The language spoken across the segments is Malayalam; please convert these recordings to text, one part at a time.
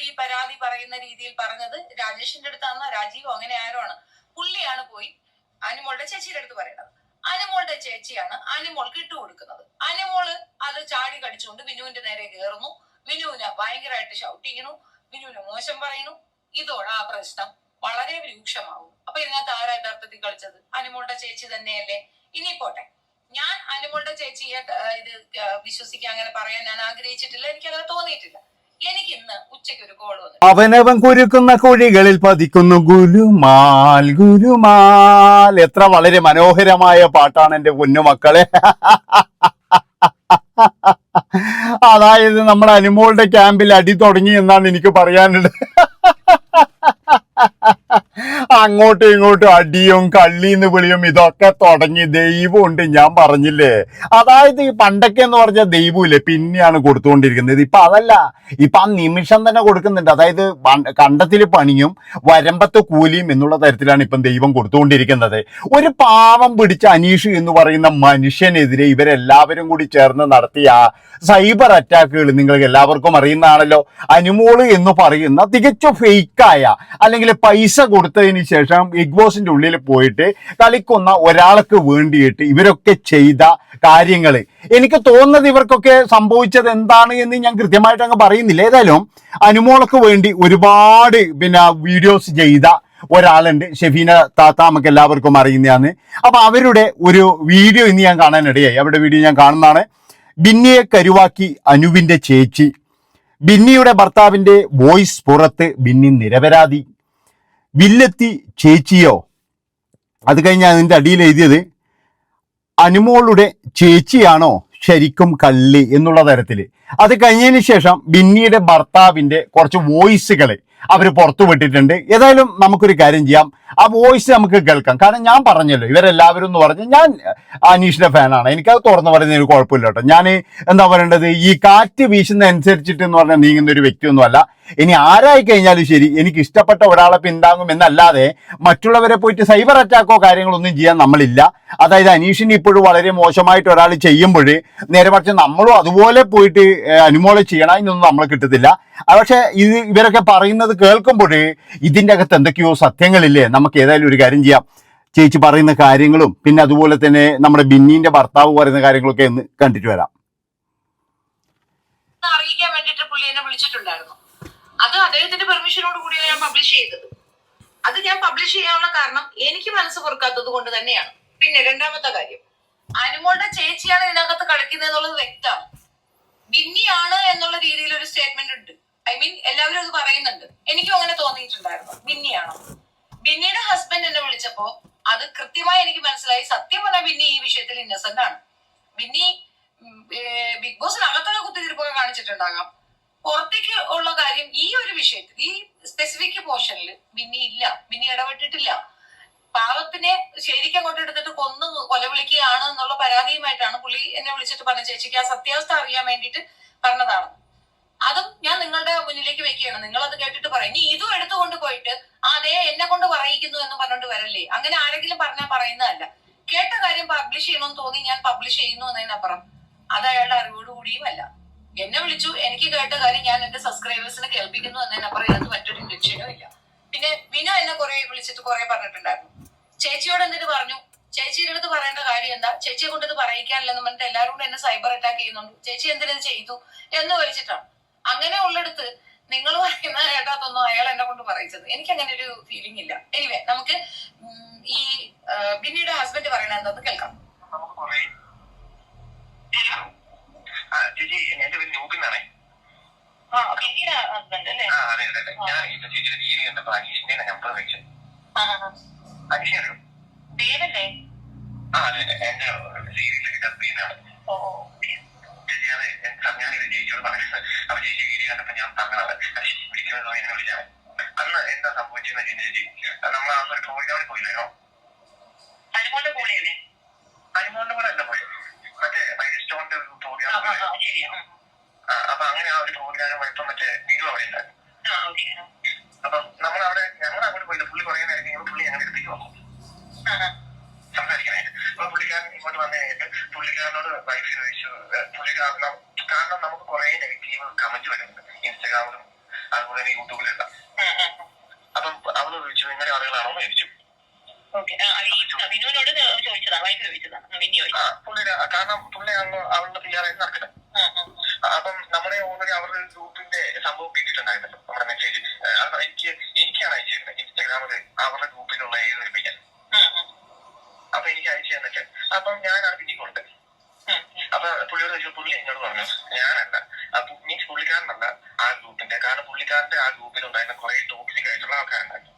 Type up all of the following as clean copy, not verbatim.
ഈ പരാതി പറയുന്ന രീതിയിൽ പറഞ്ഞത് രാജേഷിന്റെ അടുത്താണോ രാജീവോ അങ്ങനെ ആരോ ആണ്. പുള്ളിയാണ് പോയി അനുമോളുടെ ചേച്ചിയുടെ അടുത്ത് പറയുന്നത്. അനുമോളുടെ ചേച്ചിയാണ് അനുമോൾക്ക് ഇട്ടുകൊടുക്കുന്നത്. അനുമോള് അത് ചാടി കടിച്ചുകൊണ്ട് വിനുവിന്റെ നേരെ കയറുന്നു. വിനുവിനെ ഭയങ്കരമായിട്ട് ഷൗട്ട് ചെയ്യുന്നു, വിനുവിനെ മോശം പറയുന്നു. ഇതോടെ ആ പ്രശ്നം വളരെ രൂക്ഷമാവും. അപ്പൊ ഇതിനകത്ത് ആരാ യഥാർത്ഥത്തിൽ കളിച്ചത്? അനുമോളുടെ ചേച്ചി തന്നെയല്ലേ? ഇനി പോട്ടെ, ഞാൻ അനുമോളുടെ ചേച്ചിയെ ഇത് വിശ്വസിക്കാൻ അങ്ങനെ പറയാൻ ഞാൻ ആഗ്രഹിച്ചിട്ടില്ല, എനിക്കങ്ങനെ തോന്നിയിട്ടില്ല. എനിക്ക് ഇന്ന് ഉച്ചയ്ക്ക് ഒരു കോൾ വന്നു. അവനവൻ കുരുക്കുന്ന കുഴികളിൽ പതിക്കുന്നു ഗുലുമാൽ ഗുലുമാൽ. എത്ര വളരെ മനോഹരമായ പാട്ടാണ് എന്റെ പൊന്നുമക്കളെ. അതായത് നമ്മുടെ അനുമോളുടെ ക്യാമ്പിൽ അടി തുടങ്ങി എന്നാണ് എനിക്ക് പറയാനുള്ളത്. അങ്ങോട്ടും ഇങ്ങോട്ടും അടിയും കള്ളിന്ന് വിളിയും ഇതൊക്കെ തുടങ്ങി. ദൈവമുണ്ട്, ഞാൻ പറഞ്ഞില്ലേ. അതായത് ഈ പണ്ടൊക്കെ എന്ന് പറഞ്ഞാൽ ദൈവമില്ലേ, പിന്നെയാണ് കൊടുത്തുകൊണ്ടിരിക്കുന്നത്. ഇപ്പൊ അതല്ല, ഇപ്പൊ ആ നിമിഷം തന്നെ കൊടുക്കുന്നുണ്ട്. അതായത് കണ്ടത്തിൽ പണിയും വരമ്പത്ത് കൂലിയും എന്നുള്ള തരത്തിലാണ് ഇപ്പം ദൈവം കൊടുത്തുകൊണ്ടിരിക്കുന്നത്. ഒരു പാവം പിടിച്ച അനീഷ് എന്ന് പറയുന്ന മനുഷ്യനെതിരെ ഇവരെല്ലാവരും കൂടി ചേർന്ന് നടത്തിയ സൈബർ അറ്റാക്കുകൾ നിങ്ങൾക്ക് എല്ലാവർക്കും അറിയുന്നതാണല്ലോ. അനുമോള് എന്ന് പറയുന്ന തികച്ചും ഫേക്കായ, അല്ലെങ്കിൽ പൈസ കൊടുത്തതിന് ശേഷം ബിഗ് ബോസിന്റെ ഉള്ളിൽ പോയിട്ട് കളിക്കുന്ന ഒരാൾക്ക് വേണ്ടിയിട്ട് ഇവരൊക്കെ ചെയ്ത കാര്യങ്ങൾ എനിക്ക് തോന്നുന്നത് ഇവർക്കൊക്കെ സംഭവിച്ചത് എന്താണ് എന്ന് ഞാൻ കൃത്യമായിട്ട് അങ്ങ് പറയുന്നില്ല. ഏതായാലും അനുമോൾക്ക് വേണ്ടി ഒരുപാട് വീഡിയോസ് ചെയ്ത ഒരാളുണ്ട്, ഷെഫീന താത്ത, നമുക്ക് എല്ലാവർക്കും അറിയുന്നതാണ്. അപ്പൊ അവരുടെ ഒരു വീഡിയോ ഇന്ന് ഞാൻ കാണാനിടയായി. അവരുടെ വീഡിയോ ഞാൻ കാണുന്നതാണ്. ബിന്നിയെ കരുവാക്കി അനുവിന്റെ ചേച്ചി, ബിന്നിയുടെ ഭർത്താവിന്റെ വോയിസ് പുറത്ത്, ബിന്നി നിരപരാധി, വില്ലെത്തി ചേച്ചിയോ. അത് കഴിഞ്ഞ് അതിൻ്റെ അടിയിൽ എഴുതിയത് അനുമോളുടെ ചേച്ചിയാണോ ശരിക്കും കള്ളി എന്നുള്ള തരത്തിൽ. അത് കഴിഞ്ഞതിന് ശേഷം ബിന്നിയുടെ ഭർത്താവിന്റെ കുറച്ച് വോയിസുകൾ അവർ പുറത്തു വിട്ടിട്ടുണ്ട്. ഏതായാലും നമുക്കൊരു കാര്യം ചെയ്യാം, ആ വോയിസ് നമുക്ക് കേൾക്കാം. കാരണം ഞാൻ പറഞ്ഞല്ലോ, ഇവരെല്ലാവരും എന്ന് പറഞ്ഞ് ഞാൻ അനീഷിന്റെ ഫാനാണ്, എനിക്കത് തുറന്നു പറയുന്നതിന് കുഴപ്പമില്ല കേട്ടോ. ഞാൻ എന്താ പറയേണ്ടത്, ഈ കാറ്റ് വീശുന്ന അനുസരിച്ചിട്ട് എന്ന് പറഞ്ഞാൽ നീങ്ങുന്ന ഒരു വ്യക്തിയൊന്നുമല്ല. ഇനി ആരായി കഴിഞ്ഞാലും ശരി, എനിക്ക് ഇഷ്ടപ്പെട്ട ഒരാളെ പിന്താങ്ങും എന്നല്ലാതെ മറ്റുള്ളവരെ പോയിട്ട് സൈബർ അറ്റാക്കോ കാര്യങ്ങളൊന്നും ചെയ്യാൻ നമ്മളില്ല. അതായത് അനീഷിന് ഇപ്പോഴും വളരെ മോശമായിട്ട് ഒരാൾ ചെയ്യുമ്പോൾ നേരെ മറിച്ച് നമ്മളും അതുപോലെ പോയിട്ട് അനുമോളെ ചെയ്യണം, അതിനൊന്നും നമ്മൾ കിട്ടത്തില്ല. പക്ഷെ ഇവരൊക്കെ പറയുന്നത് കേൾക്കുമ്പോൾ ഇതിൻ്റെ അകത്ത് എന്തൊക്കെയോ സത്യങ്ങളില്ലേ. നമുക്ക് ഏതായാലും ഒരു കാര്യം ചെയ്യാം, ചേച്ചി പറയുന്ന കാര്യങ്ങളും പിന്നെ അതുപോലെ തന്നെ നമ്മുടെ ബിന്നിന്റെ ഭർത്താവ് പറയുന്ന കാര്യങ്ങളൊക്കെ ഒന്ന് കണ്ടിട്ട് വരാം. അറിയിക്കാൻ വേണ്ടിട്ട് പുള്ളി എന്നെ വിളിച്ചിട്ടുണ്ടായിരുന്നു. അത് അദ്ദേഹത്തിന്റെ പെർമിഷനോട് കൂടിയാണ് ഞാൻ പബ്ലിഷ് ചെയ്തത്. അത് ഞാൻ പബ്ലിഷ് ചെയ്യാനുള്ള കാരണം എനിക്ക് മനസ്സ് പൊറുക്കാത്തത് കൊണ്ട് തന്നെയാണ്. പിന്നെ രണ്ടാമത്തെ കാര്യം, അനുമോളുടെ ചേച്ചിയാണ് ഇതിനകത്ത് കളിക്കുന്നത് എന്നുള്ളത് വ്യക്തമാണ്. ബിന്നിയാണ് എന്നുള്ള രീതിയിൽ ഒരു സ്റ്റേറ്റ്മെന്റ് ഉണ്ട്. ഐ മീൻ എല്ലാവരും അത് പറയുന്നുണ്ട്. എനിക്കും അങ്ങനെ തോന്നിയിട്ടുണ്ടായിരുന്നു, ബിന്നിയാണോ. ബിന്നിയുടെ ഹസ്ബൻഡ് എന്നെ വിളിച്ചപ്പോ അത് കൃത്യമായി എനിക്ക് മനസ്സിലായി, സത്യം പറഞ്ഞാൽ ബിന്നി ഈ വിഷയത്തിൽ ഇന്നസെന്റ് ആണ്. ബിന്നി ബിഗ് ബോസിനകത്തൊക്കെ കുത്തിത്തിരിപ്പൊക്കെ കാണിച്ചിട്ടുണ്ടാകാം, പുറത്തേക്ക് ഉള്ള കാര്യം ഈ ഒരു വിഷയത്തിൽ, ഈ സ്പെസിഫിക് പോർഷനിൽ ബിന്നി ഇല്ല, ബിന്നി ഇടപെട്ടിട്ടില്ല. പാവത്തിനെ ശരിക്കും അങ്ങോട്ട് എടുത്തിട്ട് കൊലവിളിക്കുകയാണ് എന്നുള്ള പരാതിയുമായിട്ടാണ് പുള്ളി എന്നെ വിളിച്ചിട്ട് പറഞ്ഞ, ചേച്ചിക്ക് ആ സത്യാവസ്ഥ അറിയാൻ വേണ്ടിയിട്ട് പറഞ്ഞതാണ്. അതും ഞാൻ നിങ്ങളുടെ മുന്നിലേക്ക് വെക്കുകയാണ്, നിങ്ങൾ അത് കേട്ടിട്ട് പറയും. ഇനി ഇതും എടുത്തുകൊണ്ട് പോയിട്ട് അതേ എന്നെ കൊണ്ട് പറയിക്കുന്നു എന്ന് പറഞ്ഞിട്ട് വരല്ലേ. അങ്ങനെ ആരെങ്കിലും പറഞ്ഞാൽ പറയുന്നതല്ല. കേട്ട കാര്യം പബ്ലിഷ് ചെയ്യണമെന്ന് തോന്നി ഞാൻ പബ്ലിഷ് ചെയ്യുന്നു എന്നതിനപ്പുറം അത് അയാളുടെ അറിവോടുകൂടിയും അല്ല. എന്നെ വിളിച്ചു, എനിക്ക് കേട്ട കാര്യം ഞാൻ എന്റെ സബ്സ്ക്രൈബേഴ്സിനെ കേൾപ്പിക്കുന്നു എന്നതിനപ്പുറം ഇതിനകത്ത് മറ്റൊരു ഇന്റൻഷനും ഇല്ല. പിന്നെ വിനു എന്നെ വിളിച്ചിട്ട് കുറെ പറഞ്ഞിട്ടുണ്ടായിരുന്നു, ചേച്ചിയോട് എന്നിട്ട് പറഞ്ഞു, ചേച്ചിയുടെ അടുത്ത് പറയേണ്ട കാര്യം എന്താ, ചേച്ചിയെ കൊണ്ട് ഇത് പറയിക്കാനില്ലെന്ന് പറഞ്ഞിട്ട് എല്ലാവരും കൂടെ എന്നെ സൈബർ അറ്റാക്ക് ചെയ്യുന്നുണ്ട്, ചേച്ചി എന്തിനത് ചെയ്തു എന്ന് വിളിച്ചിട്ടാണ്. അങ്ങനെ ഉള്ളിടത്ത് നിങ്ങൾ പറയുന്ന കേട്ടാത്തൊന്നും അയാൾ എന്നെ കൊണ്ട് പറയിച്ചത് എനിക്ക് അങ്ങനെ ഒരു ഫീലിംഗ് ഇല്ല. എനിവേ, നമുക്ക് ഈ ബിന്നിയുടെ ഹസ്ബൻഡ് പറയണ എന്താന്ന് കേൾക്കാം. ചേച്ചി, എന്റെ പേര് നൂബിന്നാണേ. ഹസ്ബൻഡ് അല്ലേ? ഞാൻ ചേച്ചിയുടെ വീഡിയോ കണ്ടപ്പോ അനീഷിന്റെ നമ്പർ വെച്ചു. അനീഷ് അറിയോ? പേരല്ലേ? അതെ, എന്റെ സീരിയസിലൊക്കെ ഡബ് ചെയ്യുന്നതാണ്. ചേച്ചി അതെ, ഞാൻ ചേച്ചിയോട് പറയുന്നത്. അപ്പൊ ചേച്ചി വീഡിയോ കണ്ടപ്പോ ഞാൻ പറഞ്ഞതാണ് വിളിക്കണതോ എന്നെ വിളിച്ചാണ്. അന്ന് എന്താ സംഭവിച്ചെന്ന് വെച്ചാൽ ചേച്ചി, നമ്മൾ അന്നൊരു പ്രോഗ്രാമിൽ പോയില്ലോ. അനുമോളുടെ കൂടെയല്ലേ? അനുമോളുടെ കൂടെ അല്ല പോയത്, മറ്റേ മൈൽസ്റ്റോണിന്റെ ഒരു പ്രോഗ്രാം. അപ്പൊ അങ്ങനെ ആ ഒരു പ്രോഗ്രാം ഇപ്പം മറ്റേ വീഡിയോ അവിടെ ഉണ്ടായിരുന്നു. അപ്പം നമ്മളവിടെ ഞങ്ങൾ അങ്ങോട്ട് പോയില്ല. പുള്ളി കുറേ നേരം കഴിയുമ്പോൾ പുള്ളി ഞങ്ങളുടെ അടുത്തേക്ക് വന്നു സംസാരിക്കാനായിട്ട്. അപ്പൊ പുള്ളിക്കാരൻ ഇങ്ങോട്ട് വന്നു കഴിഞ്ഞിട്ട് പുള്ളിക്കാരനോട് വൈഫ് ചോദിച്ചു, കാരണം നമുക്ക് കുറെ നെഗറ്റീവ് കമന്റ് വരുന്നുണ്ട് ഇൻസ്റ്റാഗ്രാമിലും അതുപോലെ തന്നെ യൂട്യൂബിലിടാം. അപ്പം അവള് ചോദിച്ചു നിങ്ങളുടെ ആളുകളാണോ എന്ന് ചോദിച്ചു. പുള്ളിയുടെ കാരണം പുള്ളിയാണല്ലോ അവളുടെ PR-ആയിട്ട് നടക്കുന്നത്. അപ്പം നമ്മുടെ ഓൾറെഡി അവരുടെ ഗ്രൂപ്പിന്റെ സംഭവം കിട്ടിയിട്ടുണ്ടായിരുന്നല്ലോ, നമ്മുടെ മെസ്സേജ്. എനിക്കാണ് അയച്ചിരുന്നത് ഇൻസ്റ്റാഗ്രാമിൽ അവരുടെ ഗ്രൂപ്പിലുള്ള ഏത് വിളിപ്പിക്കാൻ. അപ്പൊ എനിക്ക് അയച്ചു തന്നിട്ട് അപ്പം ഞാനാണ് പിന്നീട് കൊടുത്തത്. അപ്പൊ പുള്ളിയോട് ചോദിച്ചു, പുള്ളി എന്നോട് പറഞ്ഞു ഞാനല്ല, മീൻസ് പുള്ളിക്കാരനല്ല ആ ഗ്രൂപ്പിന്റെ, കാരണം പുള്ളിക്കാരന്റെ ആ ഗ്രൂപ്പിൽ ഉണ്ടായിരുന്ന കുറെ ടോക്സിക് ആയിട്ടുള്ള ആൾക്കാരുണ്ടായിരുന്നു.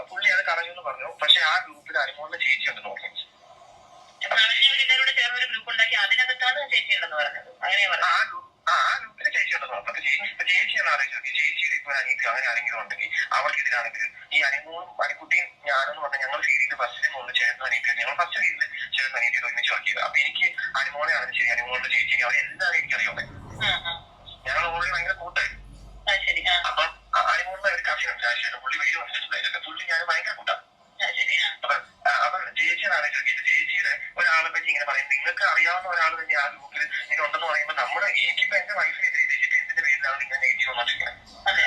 പുള്ളി അത് കളഞ്ഞു പറഞ്ഞു. പക്ഷെ ആ ഗ്രൂപ്പിൽ അനുമോളുടെ ചേച്ചി ഉണ്ട് നോക്കി. ആ ഗ്രൂപ്പിലെ ചേച്ചി ഉണ്ടെന്ന് പറഞ്ഞു. ചേച്ചിയാണ് ആലോചിച്ച് നോക്കി, ചേച്ചിയുടെ ഇപ്പൊ അനിയത്തി അങ്ങനെ ആരെങ്കിലും ഉണ്ടെങ്കിൽ അവർക്കെതിരാണെങ്കിൽ ഈ അനുമോളും അനുക്കുട്ടിയും ഞാനെന്ന് പറഞ്ഞാൽ ഞങ്ങൾ സീരീസിൽ ഫസ്റ്റിന് മുകളിൽ ചേർന്ന അനിയത്തി, ഞങ്ങൾ ഫസ്റ്റ് സീരീസിൽ ചേർന്ന അനിയത്തി ഒരുമിച്ച് വർക്ക് ചെയ്തത്. അപ്പൊ എനിക്ക് അനുമോളെ ആണ് ശരി, അനുമോളുടെ ചേച്ചി അവരെല്ലാവരും എനിക്കറിയാമേ. ഞങ്ങൾ ഓൾറെഡി ഭയങ്കര കൂട്ടായിരുന്നു. അപ്പൊ അനുമോളുടെ ഒരു കസിൻ ഉണ്ട് രാജേഷ്, പുള്ളി വീഡിയോ വന്നിട്ടുണ്ടായിരുന്നു. പുള്ളി ഞാൻ ഭയങ്കര കൂട്ടാണ്. അപ്പൊ ചേച്ചിയാണ് ആലോചിച്ചത്, ചേച്ചിയുടെ ഒരാളെ പറ്റി ഇങ്ങനെ പറയും, നിങ്ങൾക്ക് അറിയാവുന്ന ഒരാൾ തന്നെ ആ ഗ്രൂപ്പിൽ ഇങ്ങനെ ഉണ്ടെന്ന് പറയുമ്പോൾ നമ്മുടെ എനിക്കിപ്പോ എന്റെ വൈഫിനെ ചെയ്തിട്ട് എന്തിന്റെ പേരിലാണ് ഇങ്ങനെ നെഗറ്റീവ് വന്നോണ്ടിരിക്കുന്നത്.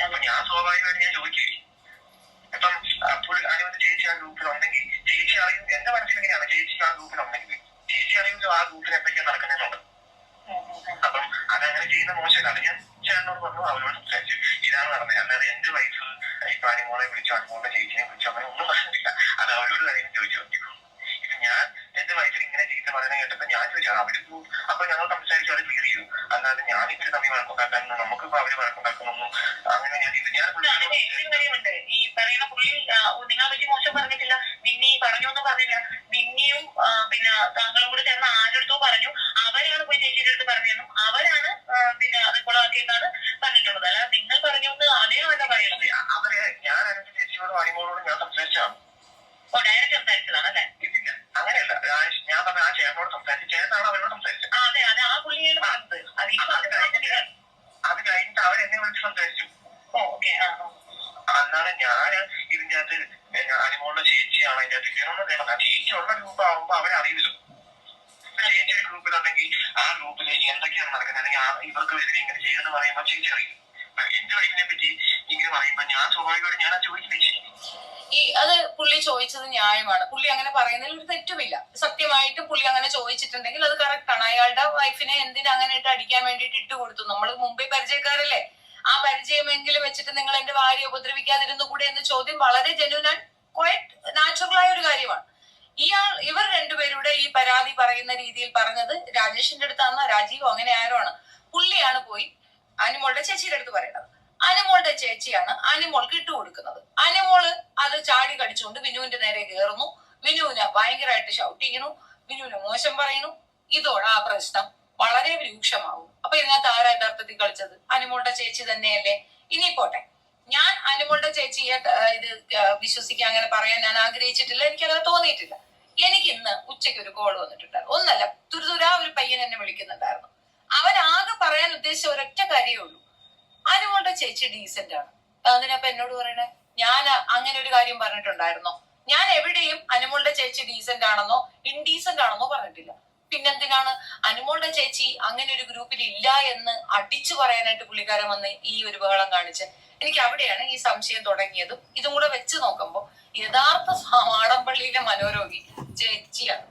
അപ്പൊ ഞാൻ സ്വാഭാവികമായിട്ട് ഞാൻ ചോദിക്കില്ലേ. ഇപ്പം അനുവദിച്ച ചേച്ചി ആ ഗ്രൂപ്പിൽ ഉണ്ടെങ്കിൽ ചേച്ചി അറിയും, എന്റെ മനസ്സിൽ എങ്ങനെയാണ് ചേച്ചി ആ ഗ്രൂപ്പിൽ ഉണ്ടെങ്കിൽ ചേച്ചി അറിയുമല്ലോ ആ ഗ്രൂപ്പിൽ എന്തൊക്കെയാണ് നടക്കുന്നതെന്നുണ്ട്. അപ്പം അതങ്ങനെ ചെയ്യുന്ന മോശമല്ല. അത് ഞാൻ ചേട്ടനോട് പറഞ്ഞു, അവരോട് സംസാരിച്ചു, ഇതാണ് നടന്നത്. അല്ലാതെ എന്റെ വൈഫ് ഇപ്പൊ അനുമോളെ വിളിച്ചു, അനുമോളുടെ ചേച്ചിനെ വിളിച്ചു, അങ്ങനെ ഒന്നും പ്രശ്നമില്ല. അത് അവരോട് കാര്യം ചോദിച്ചു നോക്കി. ഇത് ഞാൻ എന്റെ വൈഫിന് ഇങ്ങനെ ചീത്ത പറയുന്നത് കേട്ടപ്പോ ഞാൻ ചോദിച്ചാൽ അവർക്ക്, അപ്പൊ ഞങ്ങൾ സംസാരിച്ചു, അത് ക്ലിയർ ചെയ്തു. അല്ലാതെ ഞാൻ ഇവര് തമ്മിൽ വഴക്കുണ്ടാക്കാനൊന്നും നമുക്കിപ്പോ അവര് വഴക്കുണ്ടാക്കുന്നൊന്നും അങ്ങനെ ഞാൻ ഈ പറയുന്ന പുള്ളി നിങ്ങളെ പറ്റി മോശം പറഞ്ഞിട്ടില്ല, വിന്നി പറഞ്ഞൊന്നും പറഞ്ഞില്ല. വിന്നിയും പിന്നെ താങ്കളും കൂടെ ചേർന്ന് ആരടുത്തോ പറഞ്ഞു, അവരാണ് പോയി ചേച്ചിയുടെ അടുത്ത് പറഞ്ഞതെന്നും അവരാണ് പിന്നെ അത് കൊളാക്കിയെന്നാണ് പറഞ്ഞിട്ടുള്ളത്. അല്ല നിങ്ങൾ പറഞ്ഞൊന്ന് അതേവല്ല പറയണത്. അവരെ ഞാൻ അനുജ ചേച്ചിയോടും അനിമോളോടും ഞാൻ സംസാരിച്ചാണ്. ഡയറക്റ്റ് സംസാരിച്ചതാണ് അല്ലേ? ഇല്ല അങ്ങനെയല്ല, ഞാൻ പറഞ്ഞ ആ ചേട്ടനോട് സംസാരിച്ചു, ചേട്ടനാണ് അവരോട് സംസാരിച്ചത്. അതെ അതെ, ആ പുള്ളിയാണ് പറഞ്ഞത്. അത് കഴിഞ്ഞിട്ട് അവരെന്നെ വിളിച്ച് സംസാരിച്ചു. അല്ലാതെ ഞാൻ ഇതിന്റെ അകത്ത് അനുമോളുടെ ചേച്ചിയാണ് അതിന്റെ അകത്ത് കയറുന്നത്. ചേച്ചി ഉള്ള ഗ്രൂപ്പ് ആവുമ്പോ അവരറിയില്ലോ. ചേച്ചിയുടെ ഗ്രൂപ്പിലുണ്ടെങ്കിൽ ആ ഗ്രൂപ്പിൽ എന്തൊക്കെയാണ് നടക്കുന്നത്, അല്ലെങ്കിൽ ഇവർക്ക് എതിരെ ഇങ്ങനെ ചെയ്തെന്ന് പറയുമ്പോൾ ചേച്ചി അറിയും. എന്റെ വൈഫിനെ പറ്റി ഇങ്ങനെ പറയുമ്പോ ഞാൻ സ്വാഭാവികമായിട്ട് ഞാൻ ആ ചോദിക്കില്ലേ. അത് പുള്ളി ചോദിച്ചത് ന്യായമാണ്. പുള്ളി അങ്ങനെ പറയുന്നതിൽ ഒരു തെറ്റുമില്ല. സത്യമായിട്ടും പുള്ളി അങ്ങനെ ചോദിച്ചിട്ടുണ്ടെങ്കിൽ അത് കറക്റ്റ് ആണ്. അയാളുടെ വൈഫിനെ എന്തിനു അങ്ങനെ ഇട്ട് അടിക്കാൻ വേണ്ടിയിട്ട് ഇട്ട് കൊടുത്തു? നമ്മൾ മുമ്പേ പരിചയക്കാരല്ലേ? ആ പരിചയമെങ്കിലും വെച്ചിട്ട് നിങ്ങൾ എന്റെ ഭാര്യയെ ഉപദ്രവിക്കാതിരുന്നു കൂടെ എന്ന ചോദ്യം വളരെ ജെന്യൂൻ ആൻഡ് ക്വയറ്റ് നാച്ചുറൽ ആയ ഒരു കാര്യമാണ്. ഇവർ രണ്ടുപേരുടെ ഈ പരാതി പറയുന്ന രീതിയിൽ പറഞ്ഞത് രാജേഷിന്റെ അടുത്താണോ രാജീവോ അങ്ങനെ ആരോ ആണ്. പുള്ളിയാണ് പോയി അനുമോളുടെ ചേച്ചിയുടെ അടുത്ത് പറയുന്നത്. അനുമോളുടെ ചേച്ചിയാണ് അനുമോൾക്ക് ഇട്ട് കൊടുക്കുന്നത്. അനുമോള് അത് ചാടി കടിച്ചുകൊണ്ട് വിനുവിന്റെ നേരെ കയറുന്നു. വിനുവിനെ ഭയങ്കരമായിട്ട് ഷൗട്ട് ചെയ്യുന്നു, വിനുവിനെ മോശം പറയുന്നു. ഇതോടെ ആ പ്രശ്നം വളരെ രൂക്ഷമാവും. അപ്പൊ ഇതിനകത്ത് ആരാ യഥാർത്ഥത്തിൽ കളിച്ചത്? അനുമോളുടെ ചേച്ചി തന്നെയല്ലേ? ഇനി പോട്ടെ, ഞാൻ അനുമോളുടെ ചേച്ചിയെ ഇത് വിശ്വസിക്കാൻ അങ്ങനെ പറയാൻ ഞാൻ ആഗ്രഹിച്ചിട്ടില്ല, എനിക്കങ്ങനെ തോന്നിയിട്ടില്ല. എനിക്ക് ഇന്ന് ഉച്ചയ്ക്ക് ഒരു കോൾ വന്നിട്ടുണ്ടായിരുന്നു. ഒന്നല്ല, തുരുതുരാ ഒരു പയ്യൻ എന്നെ വിളിക്കുന്നുണ്ടായിരുന്നു. അവനാകെ പറയാൻ ഉദ്ദേശിച്ച ഒരൊറ്റ കാര്യമേ ഉള്ളൂ, അനുമോളുടെ ചേച്ചി ഡീസന്റ് ആണ്. അതിനപ്പൊ എന്നോട് പറയണേ, ഞാൻ അങ്ങനെ ഒരു കാര്യം പറഞ്ഞിട്ടുണ്ടായിരുന്നോ? ഞാൻ എവിടെയും അനുമോളുടെ ചേച്ചി ഡീസന്റ് ആണെന്നോ ഇൻഡീസന്റ് ആണെന്നോ പറഞ്ഞിട്ടില്ല. പിന്നെന്തിനാണ് അനുമോളുടെ ചേച്ചി അങ്ങനെ ഒരു ഗ്രൂപ്പിൽ ഇല്ല എന്ന് അടിച്ചു പറയാനായിട്ട് പുള്ളിക്കാരൻ വന്ന് ഈ ഒരു ബഹളം കാണിച്ച്? എനിക്ക് അവിടെയാണ് ഈ സംശയം തുടങ്ങിയതും. ഇതും കൂടെ വെച്ച് നോക്കുമ്പോ യഥാർത്ഥ മാടമ്പള്ളിയിലെ മനോരോഗി ചേച്ചിയാണ്.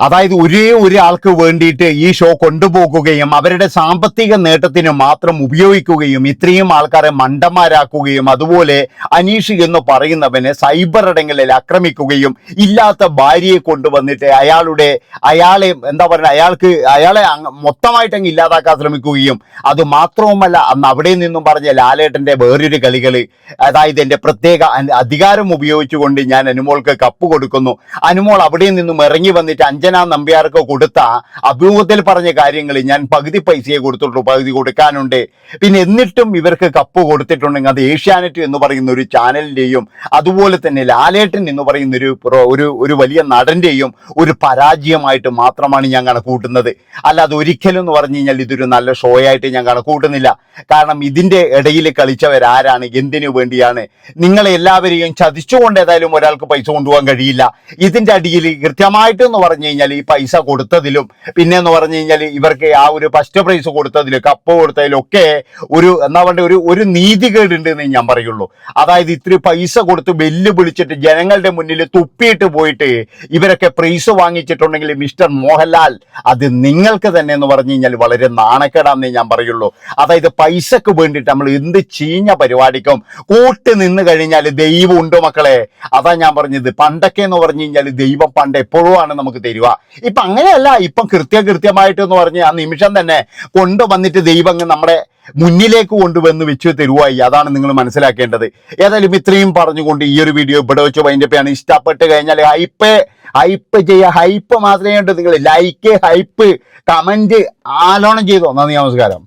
അതായത് ഒരേ ഒരാൾക്ക് വേണ്ടിയിട്ട് ഈ ഷോ കൊണ്ടുപോകുകയും അവരുടെ സാമ്പത്തിക നേട്ടത്തിന് മാത്രം ഉപയോഗിക്കുകയും ഇത്രയും ആൾക്കാരെ മണ്ടന്മാരാക്കുകയും അതുപോലെ അനീഷ് എന്ന് പറയുന്നവനെ സൈബർ ഇടങ്ങളിൽ ആക്രമിക്കുകയും ഇല്ലാത്ത ഭാര്യയെ കൊണ്ടുവന്നിട്ട് അയാളെ എന്താ പറയുക അയാളെ മൊത്തമായിട്ട് അങ്ങ് ഇല്ലാതാക്കാൻ ശ്രമിക്കുകയും അത് മാത്രവുമല്ല അന്ന് അവിടെ നിന്നും പറഞ്ഞ ലാലേട്ടൻ്റെ വേറൊരു കളികൾ, അതായത് എൻ്റെ പ്രത്യേക അധികാരം ഉപയോഗിച്ചുകൊണ്ട് ഞാൻ അനുമോൾക്ക് കപ്പ് കൊടുക്കുന്നു, അനുമോൾ അവിടെ നിന്നും ഇറങ്ങി വന്നിട്ട് അഞ്ജന നമ്പ്യാർക്ക് കൊടുത്ത അഭിമുഖത്തിൽ പറഞ്ഞ കാര്യങ്ങൾ ഞാൻ പകുതി പൈസയെ കൊടുത്തിട്ടുള്ളൂ, പകുതി കൊടുക്കാനുണ്ട്. പിന്നെ എന്നിട്ടും ഇവർക്ക് കപ്പ് കൊടുത്തിട്ടുണ്ടെങ്കിൽ അത് ഏഷ്യാനെറ്റ് എന്ന് പറയുന്ന ഒരു ചാനലിൻ്റെയും അതുപോലെ തന്നെ ലാലേട്ടൻ എന്ന് പറയുന്ന ഒരു വലിയ നടൻ്റെയും ഒരു പരാജയമായിട്ട് മാത്രമാണ് ഞാൻ കണക്കൂട്ടുന്നത്. അല്ലാതെ ഒരിക്കലും എന്ന് പറഞ്ഞു കഴിഞ്ഞാൽ ഇതൊരു നല്ല ഷോ ആയിട്ട് ഞാൻ കണക്കൂട്ടുന്നില്ല. കാരണം ഇതിൻ്റെ ഇടയിൽ കളിച്ചവരാരാണ്, എന്തിനു വേണ്ടിയാണ്? നിങ്ങളെ എല്ലാവരെയും ചതിച്ചുകൊണ്ട് ഏതായാലും ഒരാൾക്ക് പൈസ കൊണ്ടുപോകാൻ കഴിയില്ല. ഇതിൻ്റെ അടിയിൽ കൃത്യമായിട്ടെന്ന് പറഞ്ഞു കഴിഞ്ഞാൽ ഈ പൈസ കൊടുത്തതിലും പിന്നെ എന്ന് പറഞ്ഞു കഴിഞ്ഞാൽ ഇവർക്ക് ആ ഒരു ഫസ്റ്റ് പ്രൈസ് കൊടുത്തതിലും കപ്പ് കൊടുത്തതിലും ഒക്കെ ഒരു എന്താ പറയുക ഒരു നീതികേടുണ്ട് എന്ന് ഞാൻ പറയുള്ളൂ. അതായത് ഇത്തിരി പൈസ കൊടുത്ത് വെല്ലുവിളിച്ചിട്ട് ജനങ്ങളുടെ മുന്നിൽ തുപ്പിയിട്ട് പോയിട്ട് ഇവരൊക്കെ പ്രൈസ് വാങ്ങിച്ചിട്ടുണ്ടെങ്കിൽ മിസ്റ്റർ മോഹൻലാൽ അത് നിങ്ങൾക്ക് തന്നെ എന്ന് പറഞ്ഞു കഴിഞ്ഞാൽ വളരെ നാണക്കേടാന്നേ ഞാൻ പറയുള്ളൂ. അതായത് പൈസക്ക് വേണ്ടിയിട്ട് നമ്മൾ എന്ത് ചീഞ്ഞ പരിപാടിക്കും കൂട്ട് നിന്ന് കഴിഞ്ഞാൽ ദൈവം ഉണ്ട് മക്കളെ. അതാ ഞാൻ പറഞ്ഞത്, പണ്ടൊക്കെ എന്ന് പറഞ്ഞു കഴിഞ്ഞാൽ ദൈവം പണ്ട് എപ്പോഴും ആണ് നമുക്ക് തരുക. ഇപ്പൊ അങ്ങനെയല്ല, ഇപ്പം കൃത്യമായിട്ട് എന്ന് പറഞ്ഞ് ആ നിമിഷം തന്നെ കൊണ്ടുവന്നിട്ട് ദൈവം നമ്മുടെ മുന്നിലേക്ക് കൊണ്ടുവന്ന് വെച്ച് തരുവായി. അതാണ് നിങ്ങൾ മനസ്സിലാക്കേണ്ടത്. ഏതായാലും ഇത്രയും പറഞ്ഞുകൊണ്ട് ഈ ഒരു വീഡിയോ ഇവിടെ വെച്ച് വൈൻഡപ്പ് ഇഷ്ടപ്പെട്ട് കഴിഞ്ഞാൽ ഹൈപ്പ് ചെയ്യുക. ഹൈപ്പ് മാത്രമേ ഉണ്ട്, നിങ്ങൾ ലൈക്ക് ഹൈപ്പ് കമന്റ് ആലോണം ചെയ്തോ. നന്ദി, നമസ്കാരം.